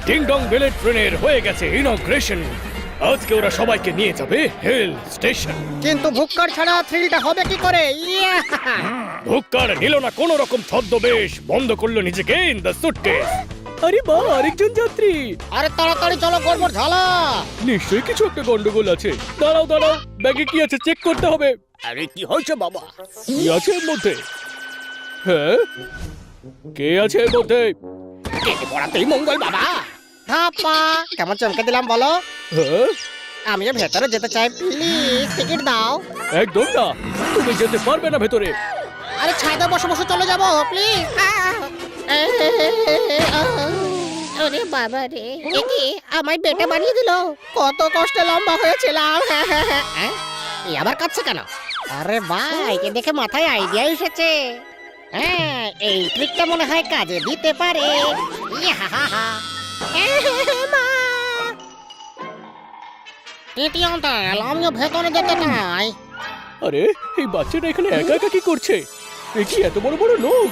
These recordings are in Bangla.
ডিং ডং বেলের ট্রেনের হয়ে গেছে ইনগ্রেশন। আজকে ওরা সবাইকে নিয়ে যাবে হিল স্টেশন। কিন্তু ভুক্কার ছাড়া থ্রিলটা হবে কি করে? ইয়া! ভুক্কার নিল না কোনো রকম ছদ্মবেশ, বন্ধ করলো নিজেকে ইন দ্য সুটকেস। আরে বা, আরেকজন যাত্রী। আরে তাড়াতাড়ি চলো, গড়বড় ঝালা। নিশ্চয়ই কিছু একটা গন্ডগোল আছে। দাঁড়াও দাঁড়াও, ব্যাগে কি আছে চেক করতে হবে। আরে কি হয়েছে বাবা? কি আছে এর মধ্যে? হ্যাঁ, কে আছে এর মধ্যে? কেটে পড়াতেই মঙ্গল বাবা। ধাপা, কেমন চমকে দিলাম বলো? হ্যাঁ, আমিও ভেতরে যেতে চাই, প্লিজ টিকিট দাও। একদম না, তুমি যেতে পারবে না ভেতরে। আরে ছাদে বসে বসে চলে যাবো, প্লিজ। আরে বাবা রে, এ কি আমায় বেটে বানিয়ে দিল? কত কষ্টে লম্বা হয়েছিলাম। এই আবার কাঁদছে কেন? আরে ভাই, একে দেখে মাথায় আইডিয়া এসেছে। হ্যাঁ, এই ট্রিকটা মনে হয় কাজে দিতে পারে। ইয়াহাহা। মা! টিটি আঙ্কেল, আমিও ভেতরে যেতে চাই। আরে, এই বাচ্চাটা এখানে একা একা কি করছে? এ কি এত বড় বড় লোক?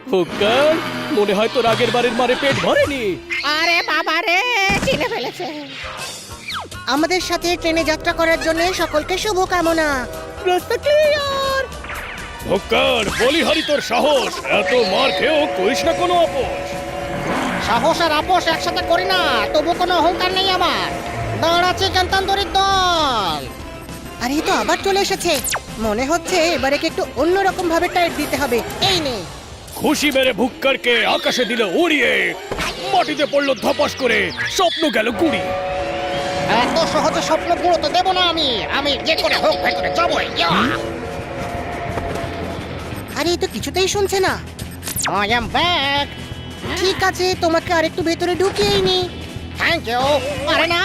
ফুক্কার, মনে হয় তোর আগের বারের মারে পেট ভরেনি। আরে বাবা রে, চিনে ফেলেছে। আমাদের সাথে ট্রেনে যাত্রা করার জন্য সকলকে শুভকামনা। রাস্তা ক্লিয়ার। ভুক্কার, বলিহারি তোর সাহস, এত মার খেয়েও করিস না কোনো আপোষ। সাহস আর আপোষ একসাথে করি না, তবু কোনো অহংকার নেই আমার। দাঁড়াচ্ছে গণতন্ত্রের দল। আরে তো আবার চলে এসেছে। মনে হচ্ছে এবারে একটু অন্যরকম ভাবে টাইট দিতে হবে। এই নে। খুশি মেরে ভুক্কারকে আকাশে দিল উড়িয়ে, মাটিতে পড়লো ধপাস করে, স্বপ্ন গেল কুড়ি। এত সহজে স্বপ্ন পুরো তো দেবো না আমি। আমি যে করে হোক ভেতরে যাবই। আরে এই তো কিছুতেই শুনছে না। I am back. ঠিক আছে, তোমাকে আরেকটু ভেতরে ঢুকিয়েই নি। Thank you. আরে না,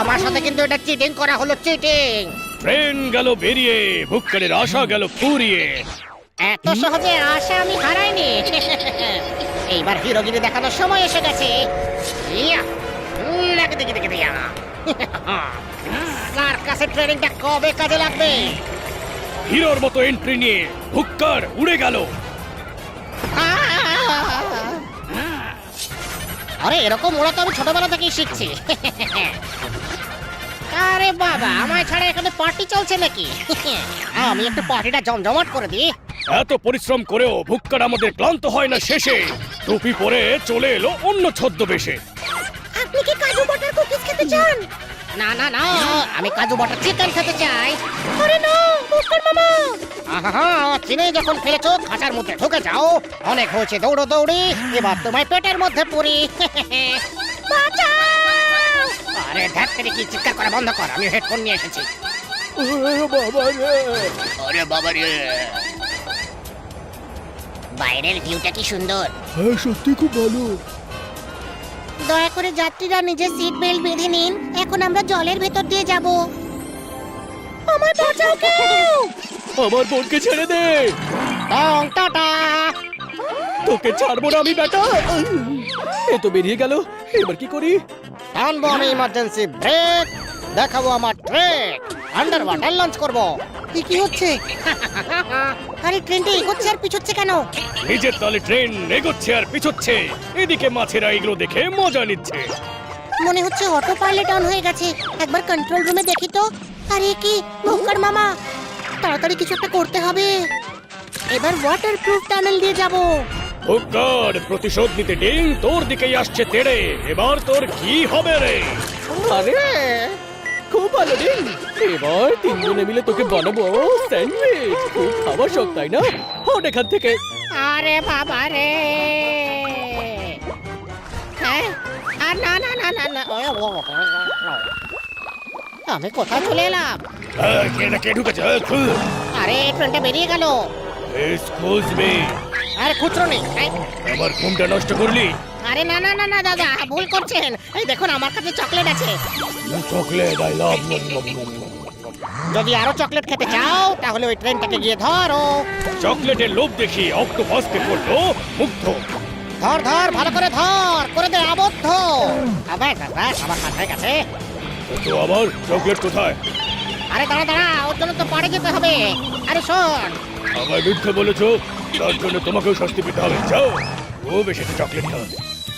আমার সাথে কিন্তু এটা চিটিং করা হলো, চিটিং। ট্রেন গেল বেরিয়ে, ভুক্কারের আশা গেল ফুরিয়ে। এত সহজে আশা আমি হারাইনি। এইবার হিরোগিরি দেখানোর সময় এসে গেছে। ইয়া! দেখে দেখে দেখে দিয়া। সার্কাসের ট্রেনিংটা কবে কাজে লাগবে? হিরোর মতো এন্ট্রি নিয়ে ভুক্কার উড়ে গেল। আরে এরকম ওরা তো আমি ছোটবেলা থেকেই শিখছি। আরে বাবা, আমায় ছাড়া এখানে পার্টি চলছে নাকি? আমি একটু পার্টিটা জমজমাট করে দিই। এত পরিশ্রম করেও ভুক্কার আমাদের ক্লান্ত হয় না শেষে। টুপি পরে চলে এলো অন্য ছদ্মবেশে। আপনি কি কাজু বাটার কুকিজ খেতে চান? না না না, আমি কাজু বাটার চিকেন খেতে চাই। আরে না, ভুক্কার মামা। আহা, চিনি যখন ফেলেছো খাঁচার মধ্যে ঢুকে যাও। অনেক হয়েছে দৌড়ো দৌড়ি, এবার তোমায় পেটের মধ্যে পুরি। বাঁচাও! আরে ধ্যাত্তেরি, কি চিৎকার করা বন্ধ কর, আমি হেডফোন নিয়ে এসেছি। বাবা রে, আরে বাবা রে, বাইরের ভিউটা কি সুন্দর। হ্যাঁ সত্যি খুব ভালো। দয়া করে যাত্রীরা নিজের সিট বেল্ট বেঁধে নিন, এখন আমরা জলের ভেতর দিয়ে যাব। আমার বাঁচাও কেউ! আমার বোনকে ছেড়ে দে। টং টাটা। তোকে ছাড়বো না আমি বেটা। এ তো বেরিয়ে গেল, এবার কি করি? টানবো আমি ইমার্জেন্সি ব্রেক, দেখাবো আমার ট্রেক, আন্ডার ওয়াটার লঞ্চ করবো। কি হচ্ছে? আরে ট্রেনটা এগোচ্ছে আর পিছোচ্ছে কেন? নিজের তলে ট্রেন এগোচ্ছে আর পিছোচ্ছে, এদিকে মাছেরা এগুলো দেখে মজা নিচ্ছে। মনে হচ্ছে অটো পাইলট অন হয়ে গেছে। একবার কন্ট্রোল রুমে দেখি তো। আরে কি ভুক্কার মামা, তাড়াতাড়ি কিছু একটা করতে হবে। এবার ওয়াটারপ্রুফ টানেল দিয়ে যাব। ভুক্কার, প্রতিশোধ নিতে ডিং তোর দিকেই আসছে তেড়ে। এবার তোর কি হবে রে? আরে খুব ভালো দিন। এবার তিনজনে মিলে তোকে বানাবো স্যান্ডউইচ। খুব খাবার শখ তাই না? হট এখান থেকে। আরে বাবা রে, হ্যাঁ, আর না না না না না, আমি কোথায় চলে এলাম? কে ঢুকেছে? খুল। আরে ট্রেনটা বেরিয়ে গেল। এক্সকিউজ মি, আরে খুচরো নেই। আমার ঘুমটা নষ্ট করলি। আরে না না না না দাদা, ভুল করছেন। এই দেখুন, আমার কাছে চকলেট আছে। Chocolate I love. যদি আরো চকলেট খেতে চাও তাহলে ওই ট্রেনটাকে গিয়ে ধরো। চকলেটের লোভ দেখি অক্টোপাসকে করলো মুগ্ধ। ধর ধর, ভালো করে ধর, করে দে আবদ্ধ। আবার আমার মাথায় গেছে। তো আবার চকলেট কোথায়? আরে দাঁড়া দাঁড়া, ওর জন্য তো পাড়ে যেতে হবে। আরে শোন, আমায় মিথ্যে বলেছো, তার জন্য তোমাকেও শাস্তি পেতে হবে। যাও। ও বেশি চকলেট খাওয়া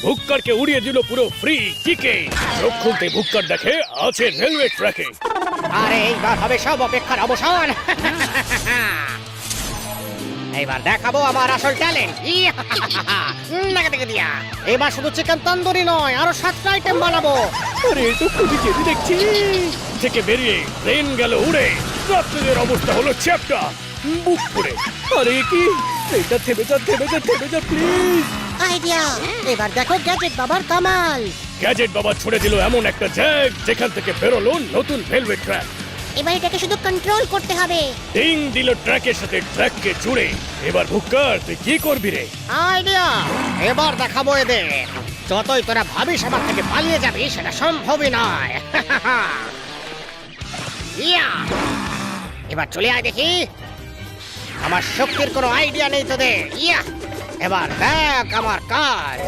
ভুক্কারকে উড়িয়ে দিল পুরো ফ্রি কিকে। চোখ খুলতে ভুক্কার দেখে আছে রেলওয়ে ট্র্যাকে। আরে এইবার হবে সব অপেক্ষার অবসান। এইবার দেখাবো আমার আসল ট্যালেন্ট। দিয়া এবার শুধু চিকেন তন্দুরি নয়, আরো 7টা আইটেম বানাবো। আরে এ তো খুবই জেদি দেখছি। থেকে বেরিয়ে ট্রেন গেল উড়ে। যাত্রীদের অবস্থা হলো চ্যাপ্টা বুক করে। আরে কি এটা থেমে যা প্লিজ। আইডিয়া, এবার দেখো গ্যাজেট বাবার কামাল। গ্যাজেট বাবা ছুড়ে দিল এমন একটা জ্যাক যেখান থেকে বেরোলো নতুন রেলওয়ে ট্র্যাক। এবার এটাকে শুধু কন্ট্রোল করতে হবে। টিং দিল ট্র্যাকের সাথে ট্র্যাককে জুড়ে। এবার ভুক্কার তুই কি করবি রে? আইডিয়া, এবার দেখাবো এদের। যতই তোরা ভাবিস আমার থেকে পালিয়ে যাবি সেটা সম্ভবই নয়। ইয়া, এবার চলে আয় দেখি। আমার শক্তির কোনো আইডিয়া নেই তোদের। ইয়া, এবার দেখ আমার কাজ।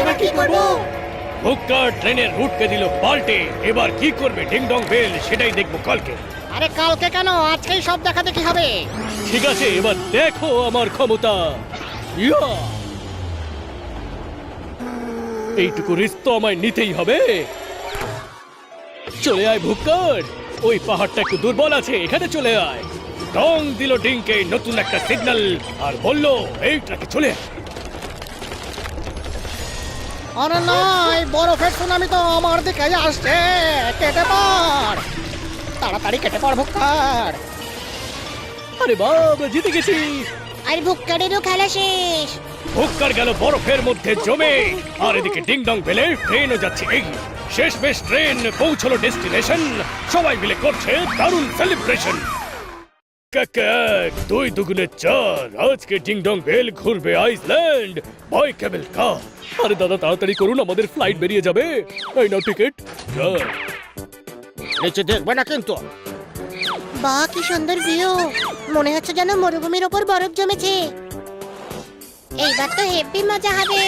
এবার কি করবো? ভুক্কার ট্রেনের রুটকে দিল পাল্টে। এবার কি করবে ডিং ডং বেল সেটাই দেখবো কালকে। আরে কালকে কেন, আজকেই সব দেখা দেখি হবে। ঠিক আছে, এবার দেখো আমার ক্ষমতা। ইয়া! এইটুকু রিস্ক তো আমায় নিতেই হবে। চলে আয় ভুক্কার, ওই পাহাড়টা একটু দুর্বল আছে, এখানে চলে আয়। ডং দিল ডিংকে নতুন একটা সিগন্যাল আর বলল এই ট্র্যাকে চলে আয়। আরে নয়, বরফের সুনামি তো আমার দিকে আসছে। কেটে পড়, তাড়াতাড়ি কেটে পড় ভুক্কার। আরে বাবা, জিতে গেছি। আর ভুক্কারেরও খেলা শেষ। ভুক্কার গেল বরফের মধ্যে জমে। আর এদিকে ডিং ডং বেলে ট্রেনও যাচ্ছে এগিয়ে। শেষমেশ ট্রেন পৌঁছলো ডেস্টিনেশন। সবাই মিলে করছে দারুণ সেলিব্রেশন। দুই দুগুণে 4। আজকে ডিং ডং বেল ঘুরবে আইসল্যান্ড বাই কেবল কার। আরে দাদা তাড়াতাড়ি করুন, আমাদের ফ্লাইট বেরিয়ে যাবে। এই নাও টিকিট। নিচে দেখবে না কিন্তু। বাহ, কি সুন্দর ভিউ। মনে হচ্ছে যেন মরুভূমির ওপর বরফ জমেছে। এইবার তো হেভি মজা হবে।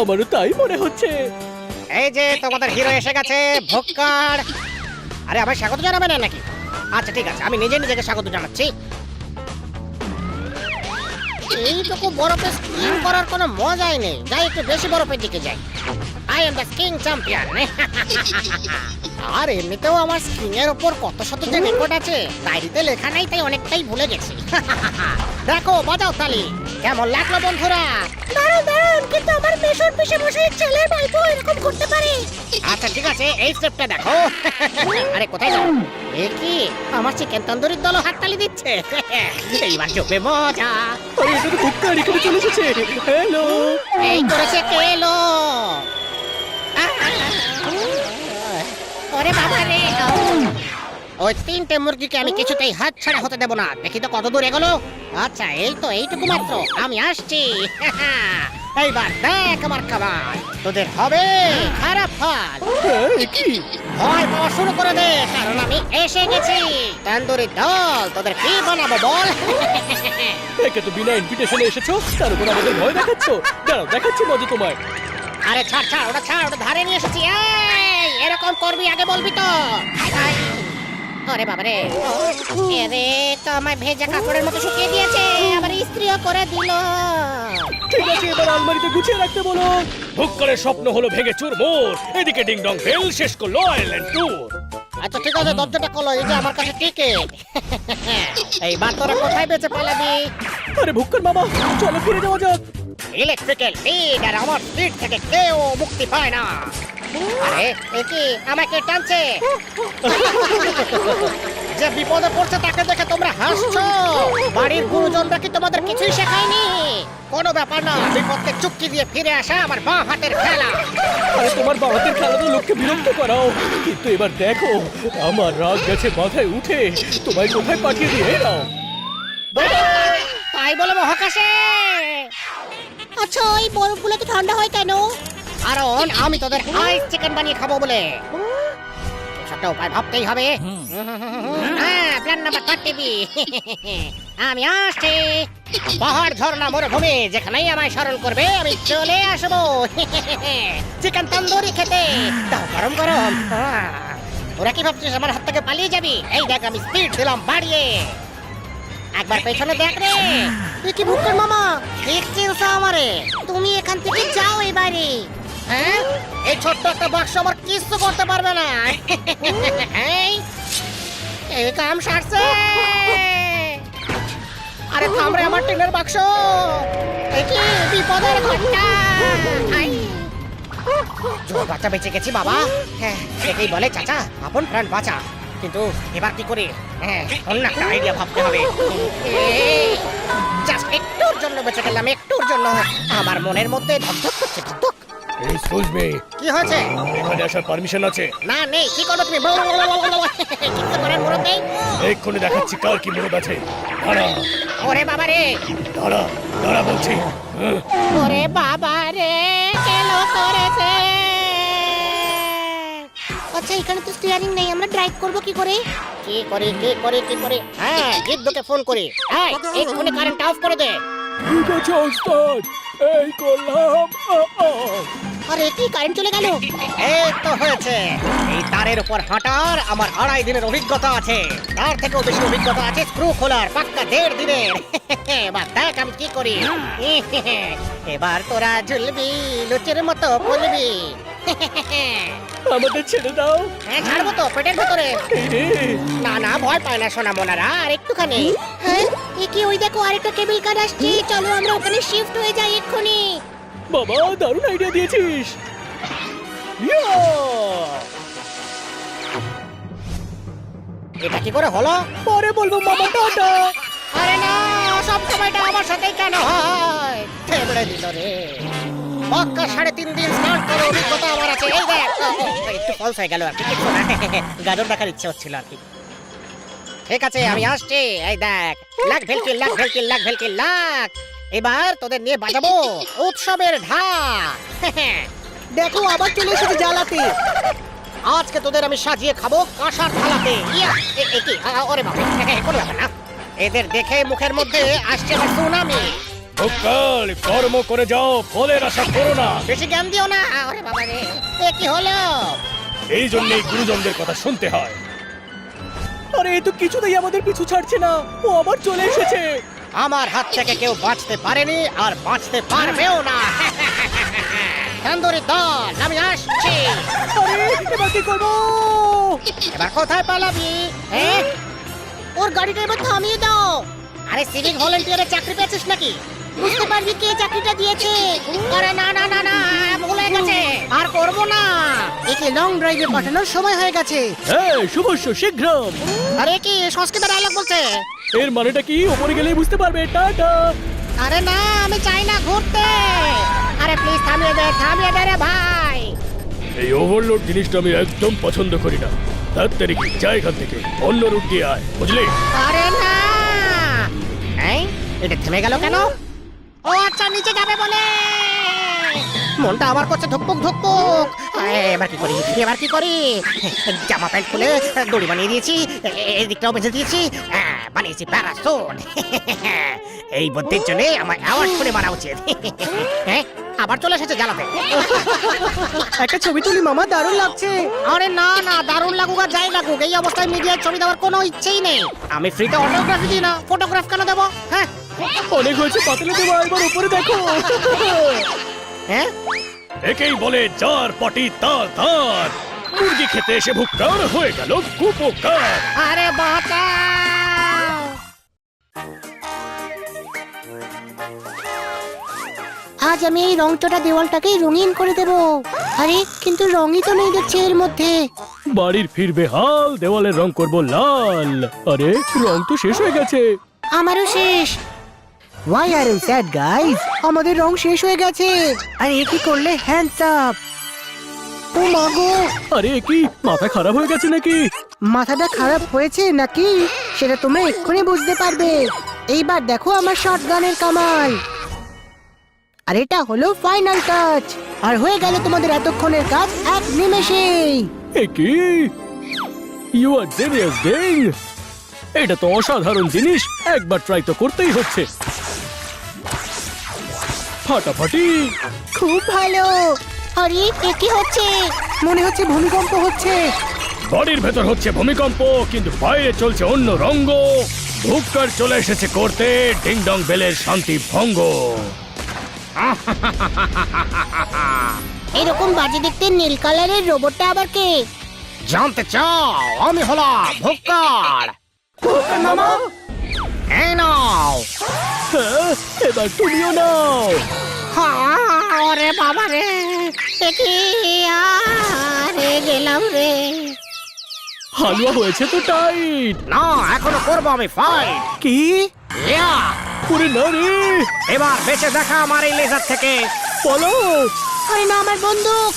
আমারও তাই মনে হচ্ছে। এই যে তোমাদের হিরো এসে গেছে, ভুক্কার। আরে আমার স্বাগত জানাবে না নাকি? আচ্ছা ঠিক আছে, আমি নিজেকে স্বাগত জানাচ্ছি। এইটুকু বরফে স্কিং করার কোনো মজাই নেই। যাই একটু বেশি বরফের দিকে যাই। I am the skiing champion. আর এমনিতেও আমার স্কিং এর উপর কত শত যে রেকর্ড আছে, ডায়েরিতে লেখা নাই, তাই অনেকটাই ভুলে গেছি। দেখো, বাজাও তালি। কেমন লাগলো বন্ধুরা? দারুণ, কিন্তু আমার পেছন পিছে বসে ছেলের বাইকও এরকম করতে পারে। আচ্ছা ঠিক আছে, এই স্টেপটা দেখো। আরে কোথায় যাও? এ কি, আমার চিকেন তন্দুরির দল হাততালি দিচ্ছে। এইবার জমবে মজা। আরে এটা তো ভুক্কার এখানে চলে এসেছে। হ্যালো। এই করেছে কে এলো? ওরে বাবা রে, ওই 3টে মুরগিকে আমি কিছুতেই হাত ছাড়া হতে দেব না। দেখি তো কত দূর এগোলো। আচ্ছা এই তো, এইটুকু মাত্র, আমি আসছি। এইবার দেখ আমার খাবার, তোদের হবে খারাপ ফল। কি ভয় পাওয়া শুরু করে দে, কারণ আমি এসে গেছি। তন্দুরি দল, তোদের কি বানাবো বল? একে তো বিনা ইনভিটেশনে এসেছো, তার উপর আমাদের ভয় দেখাচ্ছ। দাঁড়াও, দেখাচ্ছি মজা তোমায়। আরে ছাড়, ওটা ধারে নিয়ে এসেছি। এই, এরকম করবি আগে বলবি তো। আরে বাবারে, এরে তো আমায় ভেজা কাপড়ের মতো শুকিয়ে দিয়েছে, আবার ইস্ত্রিও করে দিল। ঠিক আছে, এবার আলমারিতে গুছিয়ে রাখতে বলো। ভুক্কারের স্বপ্ন হলো ভেঙে চুরমুর। এদিকে ডিং ডং বেল শেষ করলো আইল্যান্ড ট্যুর। আচ্ছা ঠিক আছে, দরজাটা খোলো। এই যে আমার কাছে টিকিট। এইবার তোরা কোথায় বেঁচে পালাবি? আরে ভুক্কার মামা, চলো ফিরে যাওয়া যাক। ইলেকট্রিক্যাল লিড আর আমার সিট থেকে কেউ মুক্তি পায় না। আরে এ কি, আমাকে টানছে? যে বিপদে পড়ছে তাকে দেখে তোমরা হাসছো? বাড়ির গুরুজনরা কি তোমাদের কিছুই শেখায়নি? কোনো ব্যাপার না, বিপদকে চুক্তি দিয়ে ফিরে আসা আমার বাঁ হাতের খেলা। আরে তোমার বাবাতের খেলা তো লোককে বিরক্ত করাও, কিন্তু এবার দেখো আমার রাগ গেছে মাথায় উঠে। তোমায় কোথায় পাঠিয়ে দিয়ে নাও। তাই বলে মহাকাশে। আচ্ছা, এই বরফগুলো তো ঠান্ডা হয় কেন? কারণ আমি তোদের আইস চিকেন বানিয়ে খাবো বলে। একটা উপায় ভাবতেই হবে। হ্যাঁ, প্ল্যান নাম্বার 30। আমি আসছি। পাহাড়, ঝর্ণা, মরুভূমি, যেখানেই আমায় স্মরণ করবে আমি চলে আসবো। চিকেন তন্দুরি খেতে। দাও গরম গরম। ওরা কি ভাবছিস আমার হাত থেকে পালিয়ে যাবি? এই দেখ, আমি স্পিড দিলাম বাড়িয়ে। একবার পেছনে দেখ রে। তুই কি ভুক্কর মামা? ঠিক চিনছ? করে? তুমি এখান থেকে যাও এবারে। হ্যাঁ, এই ছোট্ট একটা বাক্স আমার কিচ্ছু করতে পারবে না। এই কাম সারছে। আরে থাম রে আমার টিনের বাক্স। এ কি বিপদের ঘটনা। বাচ্চা বেঁচে গেছি বাবা। হ্যাঁ, এটাই বলে চাচা আপন প্রাণ বাঁচা। কিন্তু এবার কি করি? হ্যাঁ, অন্য একটা আইডিয়া ভাবতে হবে। জাস্ট একটুর জন্য বেঁচে গেলাম, একটুর জন্য। আমার মনের মধ্যে ধকধক করছে, ধকধক। এক্সকিউজ মি, কি হয়েছে? এখানে আসার পারমিশন আছে? না নেই। কি করবো তুমি? কিছু করার মুরত নেই। এক্ষুনি দেখাচ্ছি কার কি মুরদ আছে। দাঁড়া ওরে বাবা রে, দাঁড়া দাঁড়া বলছি। ওরে বাবা রে, কেলো করেছে। আচ্ছা, এখানে তো স্টিয়ারিং নেই, আমরা ড্রাইভ করবো কি করে? কি করে? হ্যাঁ, গিদ্দকে ফোন করি। হ্যাঁ, এক্ষুনি কারেন্ট অফ করে দে। ঠিক আছে ওস্তাদ, এই করলাম। আরে কি কারেন্ট চলে গেল? এই তো হয়েছে। এই তারের উপর হাঁটার আমার 2.5 দিনের অভিজ্ঞতা আছে। তার থেকেও বেশি অভিজ্ঞতা আছে স্ক্রু খোলার, পাক্কা 1.5 দিনের। এবার দেখ আমি কি করি। এবার তোরা ঝুলবি, লুচের মতো বলবি। আমাদের ছেড়ে দাও। হ্যাঁ, ছাড়বো তো পেটের ভেতরে। না ভয় পায় না সোনা মোনারা, আর একটুখানি। হ্যাঁ, কি ওই দেখো আরেকটা কেবল কার আসছে। চলো আমরা ওখানে শিফট হয়ে যাই এক্ষুনি। বাবা, দারুণ আইডিয়া দিয়েছিস। এটা কি করে হলো? পরে বলবো মামা, টাটা। আরে না, সব সময়টা আমার সাথেই কেন হয়? থেবড়ে দিল রে। পাক্কা 3.5 দিন স্টার্ট করে অভিজ্ঞতা আমার আছে। এই দেখ, একটু ফলস হয়ে গেল আর কি, কিছু না। গাজর দেখার ইচ্ছে হচ্ছিল আর কি। ঠিক আছে, আমি আসছি। এই দেখ, লাখ ভেলকি লাখ। এবার তোদের নিয়ে বাজাবো উৎসবের ঢাক। দেখো আবার চলে এসেছে জ্বালাতে। আজকে তোদের আমি সাজিয়ে খাবো কাঁসার থালাতে। ওরে বাবা, কোনো ব্যাপার না। এদের দেখে মুখের মধ্যে আসছে আমার সুনামি। ভোকাল কর্ম করে যাও, ফলের আশা করো না। বেশি জ্ঞান দিও না। ওরে বাবা রে, এ কি হলো? এই জন্যই গুরুজনদের কথা শুনতে হয়। আরে এ তো কিছুতেই আমাদের পিছু ছাড়ছে না, ও আবার চলে এসেছে। আমার হাত থেকে কেউ বাঁচতে পারেনি আর বাঁচতে পারবেও না। তন্দুরি দল, আমি আসছি। আরে এবার কি করবো? এবার কোথায় পালাবি? হ্যাঁ, ওর গাড়িটা এবার থামিয়ে দাও। আরে সিভিক ভলান্টিয়ারের চাকরি পেয়েছিস নাকি? বুঝতে পারবি কে চাকরিটা দিয়েছে। আরে না, ভুলে গেছে, আর করবো না। একে লং ড্রাইভে পাঠানোর সময় হয়ে গেছে। হ্যাঁ, শুভস্য শীঘ্রম। আরে কি সংস্কৃত ডায়লগ বলছে? এর মানেটা কি ওপরে গেলেই বুঝতে পারবে। টাটা। আরে না, আমি চাই না ঘুরতে। আরে প্লিজ থামিয়ে দে রে ভাই। এই ওভারলোড জিনিসটা আমি একদম পছন্দ করি না। তাড়াতাড়ি যা এখান থেকে, অন্য রুট দিয়ে আয়, বুঝলি? আরে না, এই এটা থেমে গেল কেন? ও আচ্ছা, নিচে যাবে বলে। মনটা আমার করছে ধুকপুক। এবার কি করি? জামা প্যান্ট খুলে দড়ি বানিয়ে দিয়েছি, এদিকটাও বেঁধে দিয়েছি, বানিয়েছি প্যারাসুট। এই বুদ্ধির জন্য আমার অ্যাওয়ার্ড করে মারা উচিত। হ্যাঁ, আবার চলে এসেছে জ্বালাতে। একটা ছবি তুলি মামা, দারুণ লাগছে। আরে না, দারুণ লাগুক আর যাই লাগুক, এই অবস্থায় মিডিয়ায় ছবি দেওয়ার কোনো ইচ্ছেই নেই। আমি ফ্রিতে অটোগ্রাফি দিই না, ফটোগ্রাফ কেন দেবো? হ্যাঁ, অনেক হয়েছে, পাতলে দেবো, এবার উপরে দেখো। হ্যাঁ, একেই বলে যার পটি তার তার। মুরগি খেতে এসে ভুক্কার হয়ে গেল কুপোকার। আরে বাঁচাও। আজ আমি এই রংচটা দেওয়ালটাকে রঙিন করে দেব। আরে কিন্তু রঙই তো নেই দেখছি এর মধ্যে। বাড়ির ফিরবে হাল, দেওয়ালের রং করবো লাল। আরে রং তো শেষ হয়ে গেছে। আমারও শেষ। Why are you sad, guys? আমাদের রং শেষ হয়ে গেছে। আর এ কি করলে? Hands up. ও মা গো, আরে কি মাথা খারাপ হয়ে গেছে নাকি? মাথাটা খারাপ হয়েছে নাকি সেটা তোমরা এক্ষুনি বুঝতে পারবে। এইবার দেখো আমার শটগানের কামাল। আর এটা হলো ফাইনাল টাচ। আর হয়ে গেল তোমাদের এতক্ষণের কাজ এক নিমেষেই। এ কি? You are genius gang. এটা তো অসাধারণ জিনিস, একবার ট্রাই তো করতেই হচ্ছে। ফাটাফাটি। খুব ভালো। আরে এ কি হচ্ছে? মনে হচ্ছে ভূমিকম্প হচ্ছে। বাড়ির ভেতর হচ্ছে ভূমিকম্প, কিন্তু বাইরে চলছে অন্য রঙ্গ। ভুক্কার চলে এসেছে করতে ডিং ডং বেলের শান্তি ভঙ্গ। এরকম বাজে দেখতে নীল কালারের রোবটটা আবার কে? জানতে চাও? আমি হলাম ভুক্কার। মামা এই নাও। হ্যাঁ, এবার তুমিও নাও। ওরে বাবা রে, কি আরে গেলাম রে। হালুয়া হয়েছে তো টাইট। না, এখনো করবো আমি ফাইট। কি? ইয়া, ওরে না রে, এবার বেঁচে দেখা আমার এই লেজার থেকে। বলো। আরে না, আমার বন্দুক।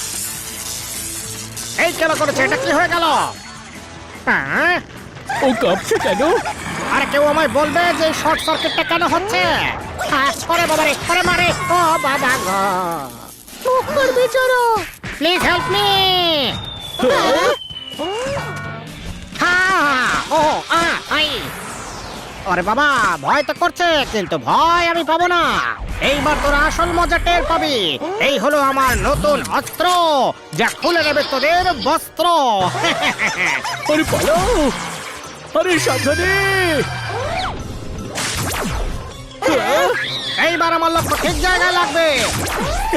এই কেন করেছে? এটা কি হয়ে গেল? হ্যাঁ, ও কাঁপছে কেন? আরে কেউ আমায় বলবে যে শর্ট সার্কিটটা কেন হচ্ছে? ওরে বাবা রে, ওরে মারে, ও বাবা গো। মুখর বেচারা, প্লিজ হেল্প মি। ওরে বাবা, ভয় তো করছে, কিন্তু ভয় আমি পাবো না। এইবার তোরা আসল মজা টের পাবি। এই হলো আমার নতুন অস্ত্র, যা খুলে নেবে তোদের বস্ত্র। আরে পালাও, আরে সাবধানে। এইবার আমার লক্ষ্য ঠিক জায়গায় লাগবে।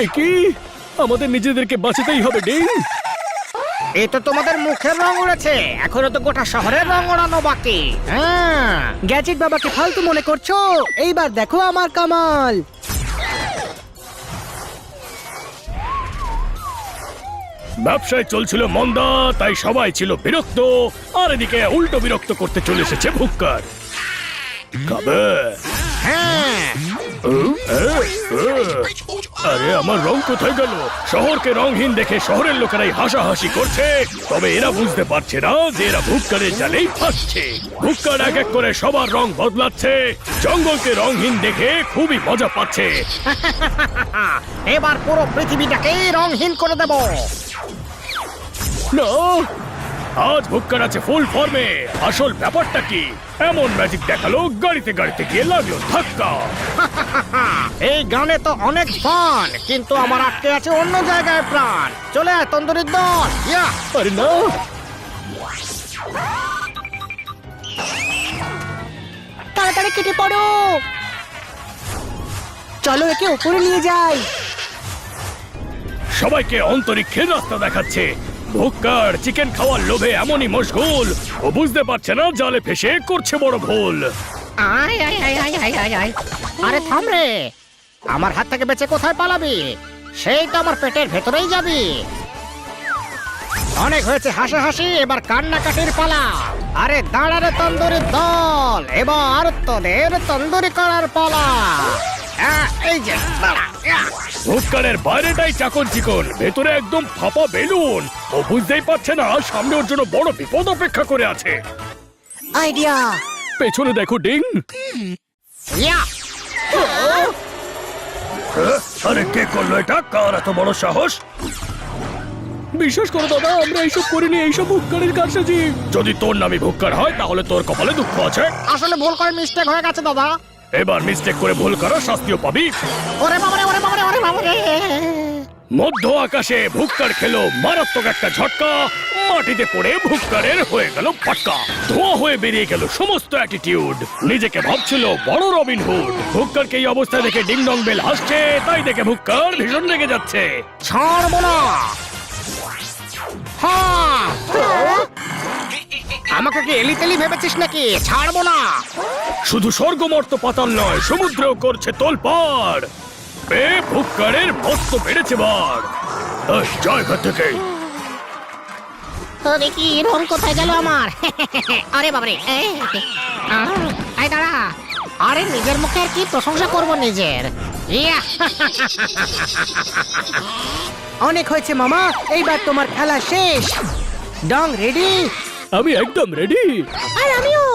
এ কি? আমাদের নিজেদেরকে বাঁচাতেই হবে ডিং। এই তো তোমাদের মুখের রং উড়েছে, এখনো তো গোটা শহরের রং ওড়ানো বাকি। হ্যাঁ, গ্যাজেট বাবাকে ফালতু মনে করছো? এইবার দেখো আমার কামাল। ব্যবসায় চলছিল মন্দা, তাই সবাই ছিল বিরক্ত। আর এদিকে উল্টো বিরক্ত করতে চলে এসেছে ভুক্কার। খাবে? হ্যাঁ, আরে আমার রং কোথায় গেল? শহরকে রংহীন দেখে শহরের লোকেরাই হাসাহাসি করছে। তবে এরা বুঝতে পারছে না যে এরা ভুক্কারের জালেই ফাঁসছে। ভুক্কার এক এক করে সবার রং বদলাচ্ছে। জঙ্গলকে রংহীন দেখে খুবই মজা পাচ্ছে। এবার পুরো পৃথিবীটাকে রংহীন করে দেব। না, আজ ভুক্কার আছে ফুল ফর্মে। আসল ব্যাপারটা কি? এমন ম্যাজিক দেখালো, গাড়িতে গাড়িতে গিয়ে লাগলো ধাক্কা। এই গানে তো অনেক ফান, কিন্তু আমার আটকে আছে অন্য জায়গায় প্রাণ। চলে আয় তন্দুরির দল। ইয়া, আরে না। তাড়াতাড়ি কেটে পড়ো। চলো একে উপরে নিয়ে যাই। সবাইকে অন্তরিক্ষের রাস্তা দেখাচ্ছে। ভুক্কার চিকেন খাওয়ার লোভে এমনই মশগুল, ও বুঝতে পারছে না জালে ফেসে করছে বড় ভুল। আয় আয় আয় আয় আয় আয় আয়। আরে থাম রে, আমার হাত থেকে বেঁচে কোথায় পালাবি? সেই তো আমার পেটের ভেতরেই যাবি। অনেক হয়েছে হাসাহাসি, এবার কান্নাকাটির পালা। আরে দাঁড়া রে তন্দুরির দল, এবার তোদের তন্দুরি করার পালা। এই যে দাঁড়া। ভুক্কারের বাইরেটাই চাকন চিকন, ভেতরে একদম ফাঁপা বেলুন। ও বুঝতেই পারছে না সামনে ওর জন্য বড় বিপদ অপেক্ষা করে আছে। আইডিয়া। পেছনে দেখো ডিং। ইয়া, আরে কে করলো এটা? কার এত বড় সাহস? বিশ্বাস করো দাদা, আমরা এইসব করিনি, এইসব ভুক্কারের কারসাজি। যদি তোর নামই ভুক্কার হয় তাহলে তোর কপালে দুঃখ আছে। আসলে ভুল করে মিস্টেক হয়ে গেছে দাদা। এবার মিস্টেক করে ভুল করো, শাস্তিও পাবি। ওরে বাবারে, ওরে বাবারে, ওরে বাবারে। মধ্য আকাশে ভুক্কার খেলো মারাত্মক একটা ঝটকা। মাটিতে পড়ে ভুক্কারের হয়ে গেল পাটকা। ধোঁয়া হয়ে বেরিয়ে গেল সমস্ত অ্যাটিটিউড। নিজেকে ভাবছিল বড় রবিন হুড। ভুক্কারকে এই অবস্থায় দেখে ডিং ডং বেল হাসছে, তাই দেখে ভুক্কার ভীষণ রেগে যাচ্ছে। ছাড়বো না। হ্যাঁ, আমাকে কি এলিতেলি ভেবেছিস নাকি? ছাড়বো না। শুধু স্বর্গমর্ত পাতাল নয়, সমুদ্রেও করছে তোলপাড়। ভুক্কারের মস্ত বেড়েছে বার। জায়গা থেকে দেখি রং কোথায় গেল আমার? আরে বাবারে, আয় দাঁড়া। আরে নিজের মুখে আর কি প্রশংসা করব নিজের। ইয়া, অনেক হয়েছে মামা, এইবার তোমার খেলা শেষ। ডং রেডি? আমি একদম রেডি। আর আমিও।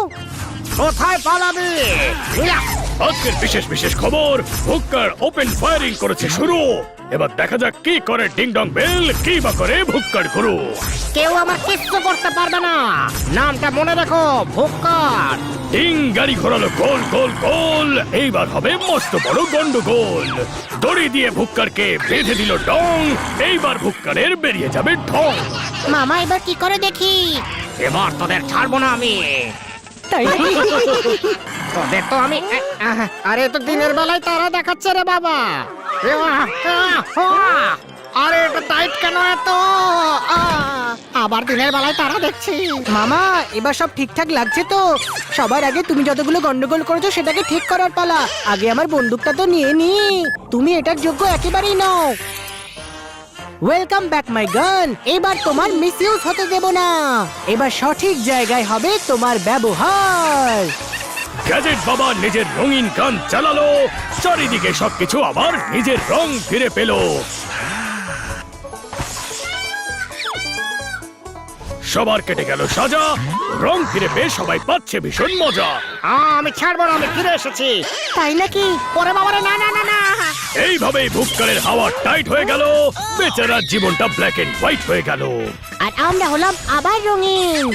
কোথায় পালাবি? ইয়া, আজকের বিশেষ বিশেষ খবর, ভুক্কার ওপেন ফায়ারিং করেছে শুরু। এবার দেখা যাক কি করে ডিং ডং বেল, কি বা করে ভুক্কার গুরু। কেউ আমার কিচ্ছু করতে পারবে না। নামটা মনে রাখো, ভুক্কার। ডিং গাড়ি ঘোরালো গোল গোল গোল। এইবার হবে মস্ত বড় গন্ডগোল। দড়ি দিয়ে ভুক্কারকে বেঁধে দিল ডং। এইবার ভুক্কারের বেরিয়ে যাবে ঢং। মামা এবার কি করে দেখি? এবার তোদের ছাড়বো না আমি। তাই তোদের তো আমি আরে তো দিনের বেলায় তারা দেখাচ্ছে রে বাবা। আরে এটা টাইট কেন এত আবার দিনের বেলায় তারা দেখছি। মামা এবার সব ঠিকঠাক লাগছে তো? সবার আগে তুমি যতগুলো গন্ডগোল করেছো সেটাকে ঠিক করার পালা। আগে আমার বন্দুকটা তো নিয়ে নি। তুমি এটার যোগ্য একেবারেই নও। ওয়েলকাম ব্যাক মাই গান। এবার তোমার মিসইউজ হতে দেব না। এবার সঠিক জায়গায় হবে তোমার ব্যবহার। গ্যাজেট বাবা নিজের রঙিন গান চালালো, চারিদিকে সবকিছু আবার নিজের রং ফিরে পেল। সবার কেটে গেল সাজা, রং ফিরে পেয়ে সবাই পাচ্ছে ভীষণ মজা। আমি ছাড়বো না, আমি ফিরে এসেছি। তাই নাকি? পরে বাবারে না না না না। এইভাবেই ভুক্কারের হাওয়া টাইট হয়ে গেল, বেচারার জীবনটা ব্ল্যাক এন্ড হোয়াইট হয়ে গেল। আর আমরা হলাম আবার রঙিন।